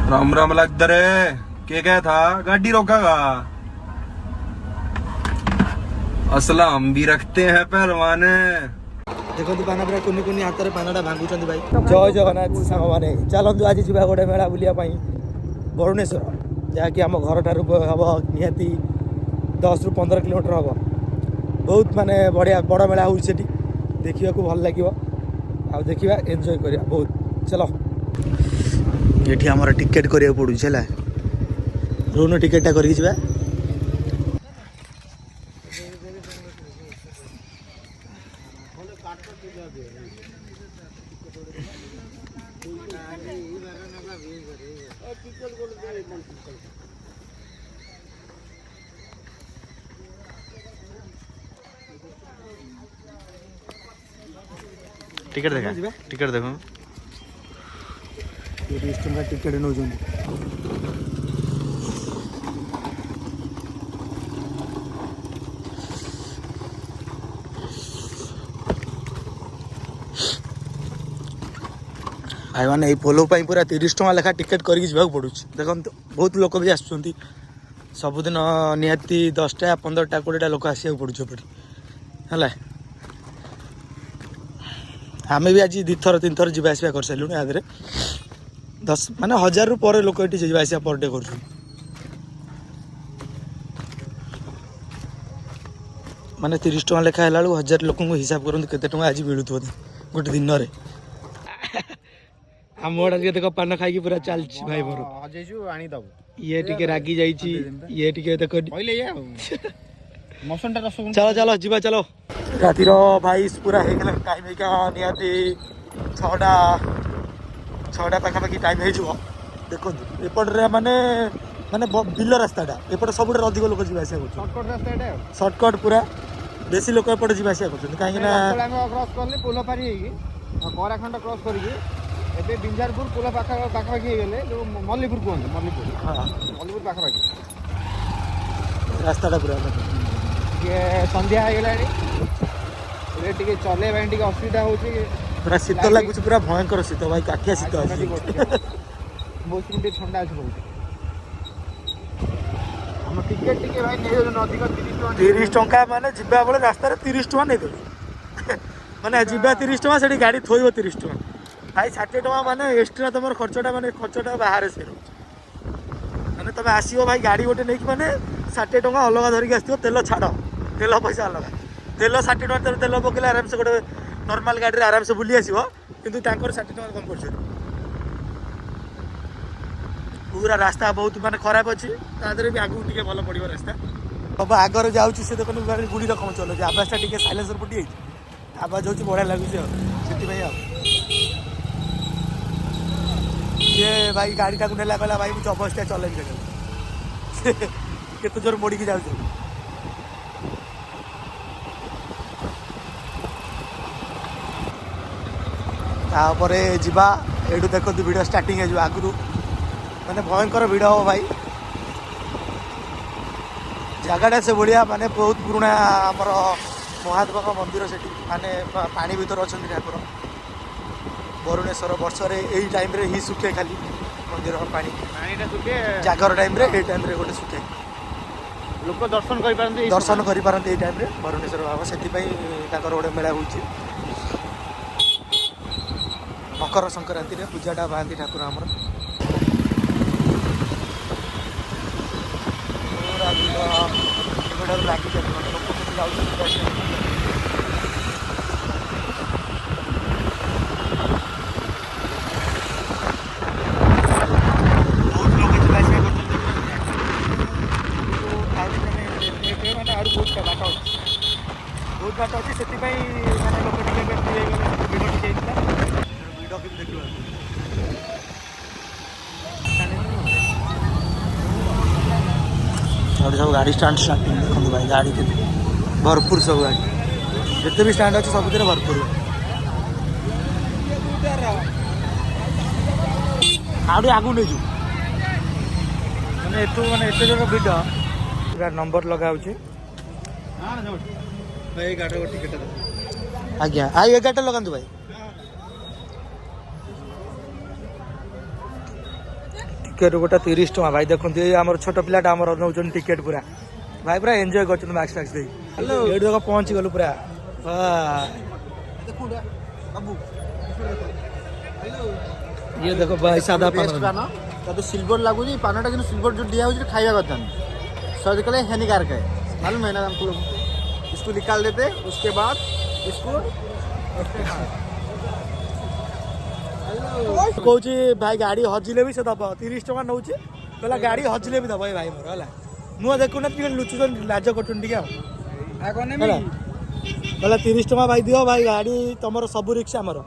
राम राम लगता रे क्या था गाड़ी रोकागा असला हम भी रखते हैं पहलवाने देखो पाना पूरा कुनि कुनि हाथ में पानाटा भांगुंट भाई जय जगन्नाथ सांग मैंने चलतु आज जा गोटे मेला बुलाया वरुणेश्वर जहाँकि आम घर ठार हम निहाती 10 ରୁ 15 किलोमीटर हम बहुत माने बढ़िया बड़ मेला हो देखा भल लगे आ देखा एंजॉय करिया बहुत चलो ये आमर टिकेट करिया पड़ुछ है रोन टिकेटा कर टिकेट देखा टिकेट देखो 30 टका टिकेट नौ भाई मैंने पोलो पूरा 30 टका लेखा टिकेट करके जावाक पड़ू देखो बहुत लोग भी आसुँच सबुदिन निहाती 10टा 15टा 20टा लोक आसा पड़े है आम भी आज 2 थर 3 थर जावास कर सारूँ याद 10 माने 1000 ରୁ पर लोक ये जावास पर डे कर माने 30 टका लेखा है 1000 लोक हिसाब करते केते टका आज मिलू गोटे दिन में आम देखो पान खाई पूरा चलती भाई मोर ये टिके रागी जाइए ये टिके देखो चलो चलो जीवा चलो रातिर भाई पूरा टाइम निहाती 6टा पाखापाखि टाइम हो देखो एपटे माने माने बिल रास्ताटा एपटे सब अधिक लोक जावास सर्टकट पूरा बेसी लोक एपटे जावास कर कहीं पोल पारी बराखंड क्रॉस करके एबे बिंजारपुर पोला पाखापाखि गले जो मल्लीपुर कहते मल्लीपुर पाखापाखि रास्ताटा पूरा संध्या टे चले असुविधा हो पूरा शीत लगुच पूरा भयंकर शीत भाई काठिया शीत मौसम ठंडा अच्छे हम टिकेट टिके भाई नहीं 30 टका माने जिबा बेले रास्ता 30 टका नहीं देबे माने जिबा 30 टका सेठी गाड़ी थोइबो 30 टका भाई 60 टका माने एक्स्ट्रा तुम खर्चटा बाहर से माने तुम आसो भाई गाड़ी गोटे नहीं माने 60 टका अलग धरिक आस तेल छाड़ तेल पैसा अलग तेल 60 टका तेल पकड़े आराम से गोटे नॉर्मल गाड़ी आराम से बुली आसो किंतु 60 टका कम कर पूरा रास्ता बहुत माने खराब अच्छी तादर भी आगू टे भल पड़ो रास्ता अब आगर जाऊँगी से देखो गुड़ी रकम चलो आवाजटा टे साइलेंसर पटी आवाज हूँ बढ़िया लगुच ये भाई गाड़ी टाक नेला कहला भाई मुझे अवस्था चल केते जोर मोड़ी जाऊँ तापर जीवा एठू देखो भिड स्टार्टिंग है आगु माने भयंकर भिड़ हम भाई जगटा से भाया माने बहुत पुराना आमर महादेव मंदिर से माने पानी भीतर अच्छा ठाकुर वरुणेश्वर वर्ष यही टाइम रे ही सुखे खाली मंदिर पानी जागर टाइम रे टाइम रे गोटे सुखे लोक दर्शन कर पारती टाइम रे वरुणेश्वर बाबा से गोटे मेला हो मकर संक्रांति रे पूजाटा बांधी ठाकुर आमर पूरा रागी लोक बहुत बाट अच्छी से लोक भिड़ टे देखिए सब गाड़ी स्टाण्ड स्टार्टिंग देखो भाई गाड़ी के भरपूर सब गाड़ी जिते भी स्टाण्ड अच्छे सब भरपूर आगे आगू नहीं जो मैंने माने एत जगह भिड़ पूरा नंबर लगा भाई गाड़ी टिकेट आज्ञा आई 11टा लगातु भाई टिकेट गोटे 30 टका भाई देखते ये आम छोट पिलाटा आम नौ टिकेट पूरा भाई पूरा एंजॉय कर मैक्स मैक्स दे ये देख पहुँची गलु पूरा ये देखो भाई सादा पान तो सिल्वर लगुच पानटा कि सिल्वर जो दिया खाଇବା କଥା सर्च कले हानिकारक है मालूम है ना हमको इसको निकाल देते उसके बाद इसको कौच भाई गाड़ी हजिले भी से दब 30 टका नौ कहला गाड़ी हजिले भी दब भाई मोर है नुआ देखुना लुचुन लाज कटुन टे कहला 30 टका भाई दियो भाई गाड़ी तुम सब रिक्स आमर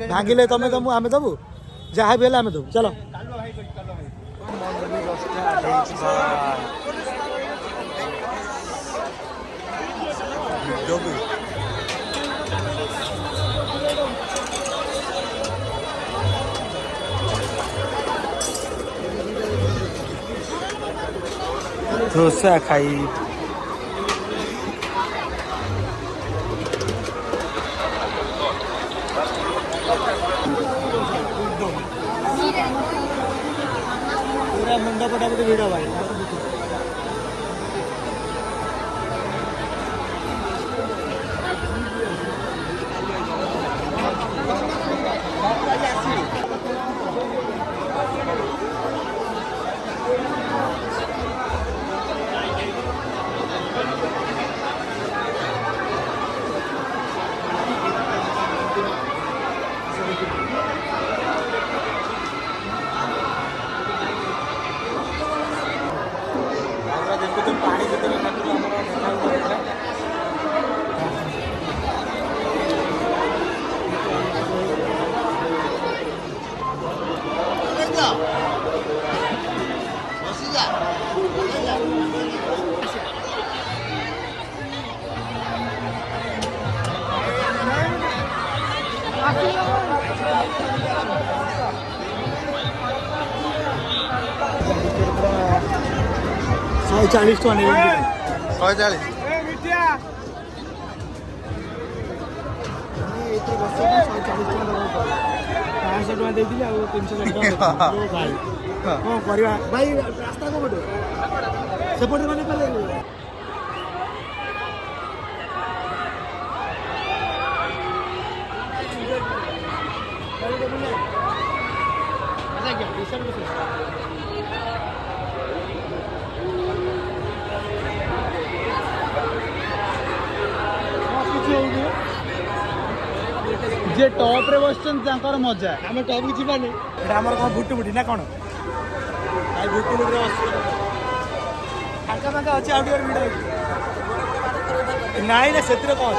भांगिले तुम तुम आम दबु जहाँ भी आम दबु चलो डोसा खाई पूरा मुंडा पटापट भिड़ भाई सौ 40 टका नहीं 140 500 टका देती 300 टका भाई हाँ करवा भाई रास्ता को बटो सेपटे मैंने पहले जे टॉप रे बसचन तांकर मजा आम टॉप की जीवानी एटा हमर कौन भुट्टु बुटी ना कौन भाई भुट्टु बुटी फांका फांका अच्छे आउट भिड़ नाई ना से कौन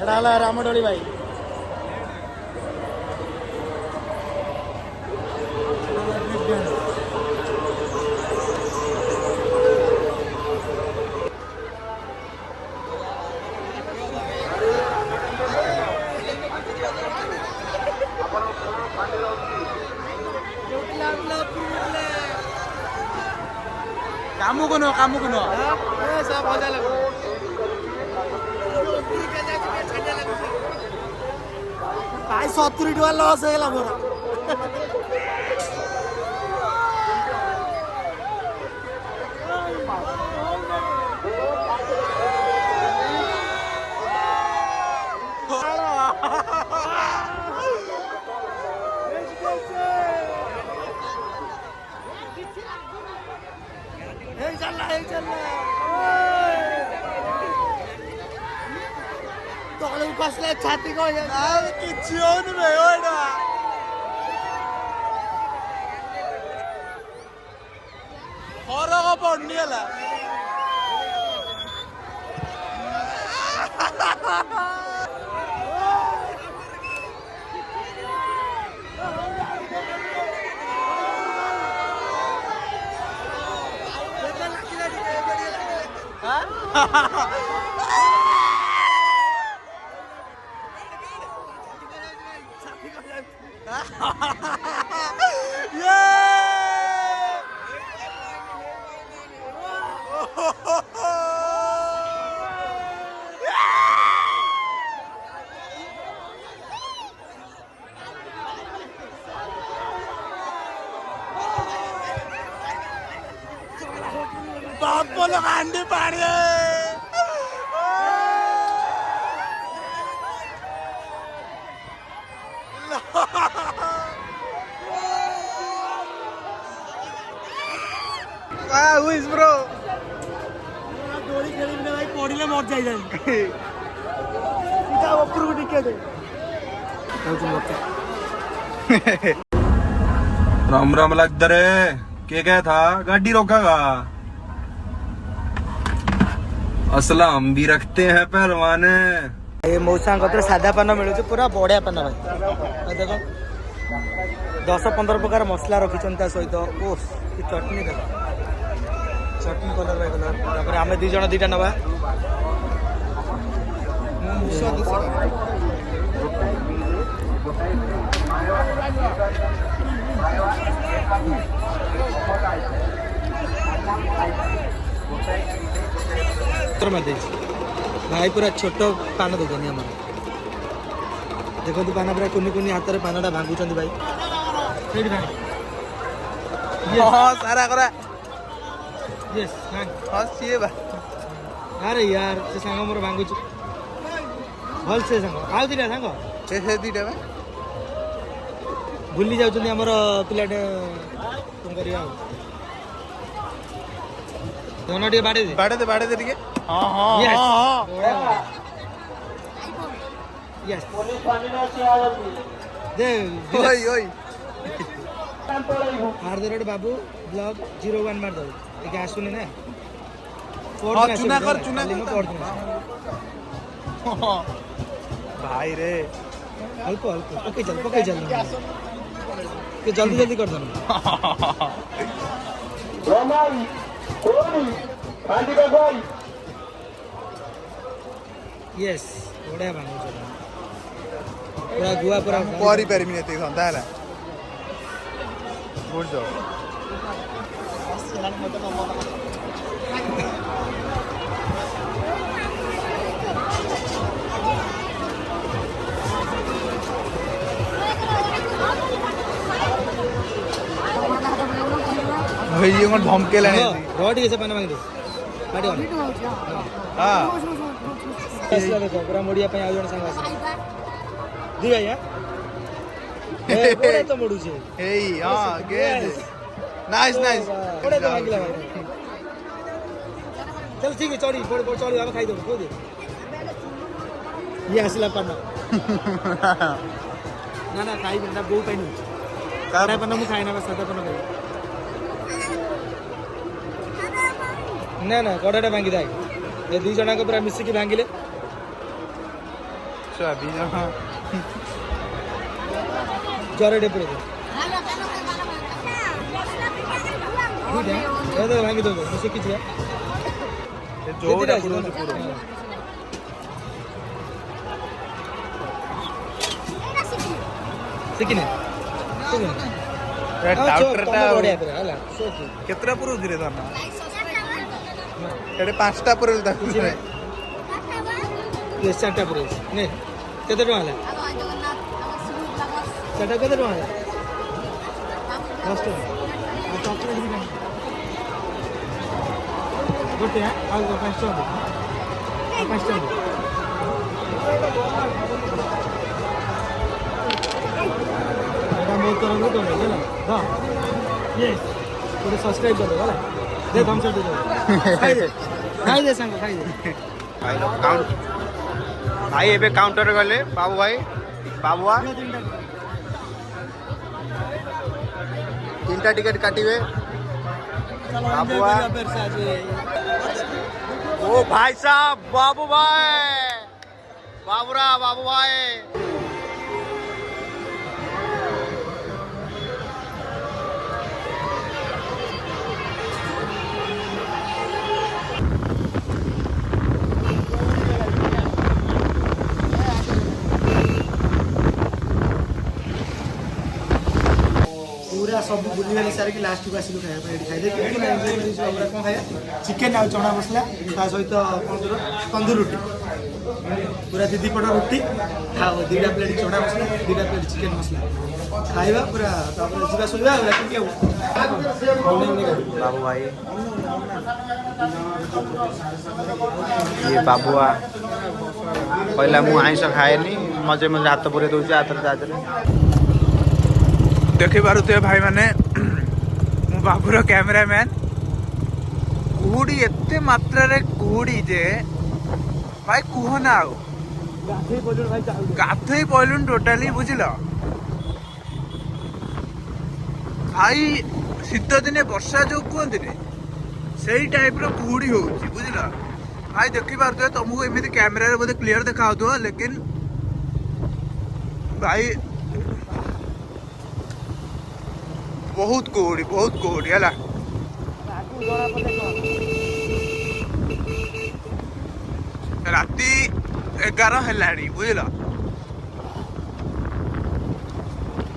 एटा हला रामडोली भाई कामु को न सब मजा लगो भाई 70 टका लॉस है मोर तले कसले छाती को किछि होनु बे ओडा फरक पड़नीला अपोलो हांडी पाड़ी Who is bro? ଦୋଳି ଖେଳିବିନି ଭାଇ ପଡ଼ିଲେ ମର ଯାଇଯାଇ ସିଧା ଉପରକୁ ଟିକେ ଦେ राम राम लगता रे के क्या था गाड़ी रोकागा असलम भी रखते हैं पहलवान ए मौसा कतरे सादा पान मिलुछ पूरा बढ़िया पान भाई देख 10-15 प्रकार मसला रखिछन ता सहित ओह की चटनी देख चटनी कलर भाई कलर तापर आमे दी जण दीटा नबा भाई पूरा छोट पान दुकानी आम देखो पान पूरा कुनि कुनि हाथ में पानटा भांगुंट भाई सारा करा यस हसिए बा अरे यार से सांग मोर भांगुच भल से सांग आउ दिला सांग से दीटा बा भूली जाउछन हमर पिलाटे कोन करिया दोनों टे बाड़े दे ठीक हां हां हां यस दे ओई ओई मार दे रे बाबू ब्लॉग 01 मार दो एक आसुने ना हां चुना कर भाई रे अल्प अल्प पके चल के जल्दी जल्दी कर दो रमाई कोनी हांडी का भाई यस ओडा भांगो चल पूरा गुआ पूरा परी पेरी मिनते संता हला बोल दो भाई ये कौन धमके लाने रोड कैसे पाना मांग दे बाटी वाला हां फैसला देखो पूरा मोड़िया पे आ जण संग आसी दी गया ए ओडे तो मोडू छे हे हां के नाइस नाइस ओडे तो मांगला भाई चल ठीक है चौड़ी बोल चौड़ी हम खाई दो को दे ये हसला पाना ना ना खाई बिना बहु पानी कारा पाना मु खाई ना बस सादा पाना खाई ना ना कोडाटा भांगी दाई ये दी जना को पूरा मिसी की भांगिले चाबी ना जरे डे पूरे ठीक है ये तो भांगी दो मिसी की छिया ये जोड़ा पूरा पूरा सिकिने डाउटर टा बढ़िया पूरा हला सोची केतरा पुरो धीरे धरना एडे पांचटा पुरेल ता ये चारटा पूरे ने केते टका हला चारटा केते टका हला लास्ट आ चॉकलेट भी नहीं गोटे आ 5 टका आ 5 टका बहुत तरह तो है ना हां यस पूरे सब्सक्राइब कर दो वाला दे हम सब दे दो खाई दे संग खाई दे भाई काउंट भाई एबे काउंटर गले बाबू भाई बाबुआ तीनटा टिकट काटिबे बाबुआ ओ भाई साहब बाबू भाई बाबूरा बाबू भाई पूरा सब बुली वाली सारे की लास्ट को आसिलु खाया पे खाइ दे कि ना एंजॉय करि हमरा कोन खाया चिकन आ चना मसला ता सहित तंदूर रोटी पूरा दीदी पटा रोटी आ दीटा प्लेट चना मसला दीटा प्लेट चिकन मसला खाइबा पूरा तापर जीवा सोइबा राति के बाबू भाई ये बाबुआ कहला मु आइंस खाएनी मजे मजे हाथ पुरे दौर हाथ देखि पारुथे भाई माने मो बाबूर कैमरामैन कुहुड़ी एते मात्रा रे कुहुड़ी जे भाई कुहना आउ गाधई पड़लुन टोटाली बुझल भाई शीत दिने वर्षा जो कहते से टाइप कुहुड़ी हो बुझल भाई देखी पारे तुमको एमती कैमेरा बोधे क्लीयर देखा लेकिन भाई बहुत कुहुड़ी है राति 11 है बुझल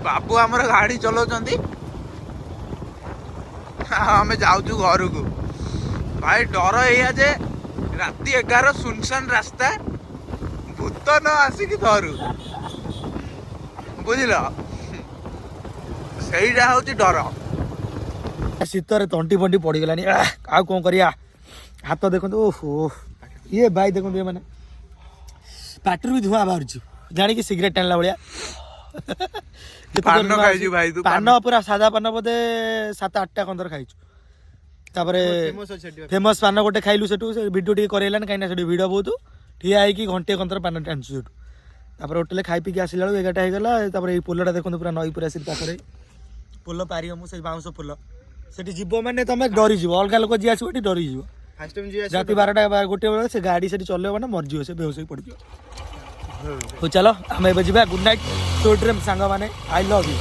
बाबू आमर गाड़ी चलाउछंती आम जाऊँ घर को भाई डर या जे राति 11 सुनसान रास्ता भूत न आसिक धरू बुझल सहीटा हूँ डर शीतर तंटी फंटी पड़गलानी आ कौन करिया हाथ देखो ओहो ये भाई देखो ये मैंने पाटर भी धुआं बाहर जानिक सिगरेट टाणला भाया पान खाई भाई तू पान पूरा सादा पान बोधे 7-8टा कंदर खाई फेमस पान गोटे खाइलु सेठू भिडियो टे कराइलान कहीं भिड़ बहुत ठिया होगी घंटे कंदर पान टाणुछु सेठू होटेल खाई पीकी आसला बेलू 11टा होगला पोलटा देखो पूरा नई पूरा से पाखे पोल पारि से बाउंस पोल से जीव मैंने तुम डरीज अलग लोक जी आसो डरीज राति 12टा 1 बेले से गाड़ी से चलेब ना मरजी से बेहोश पड़ हो चलो आम a good night so dream सांग मैंने आई लव यू।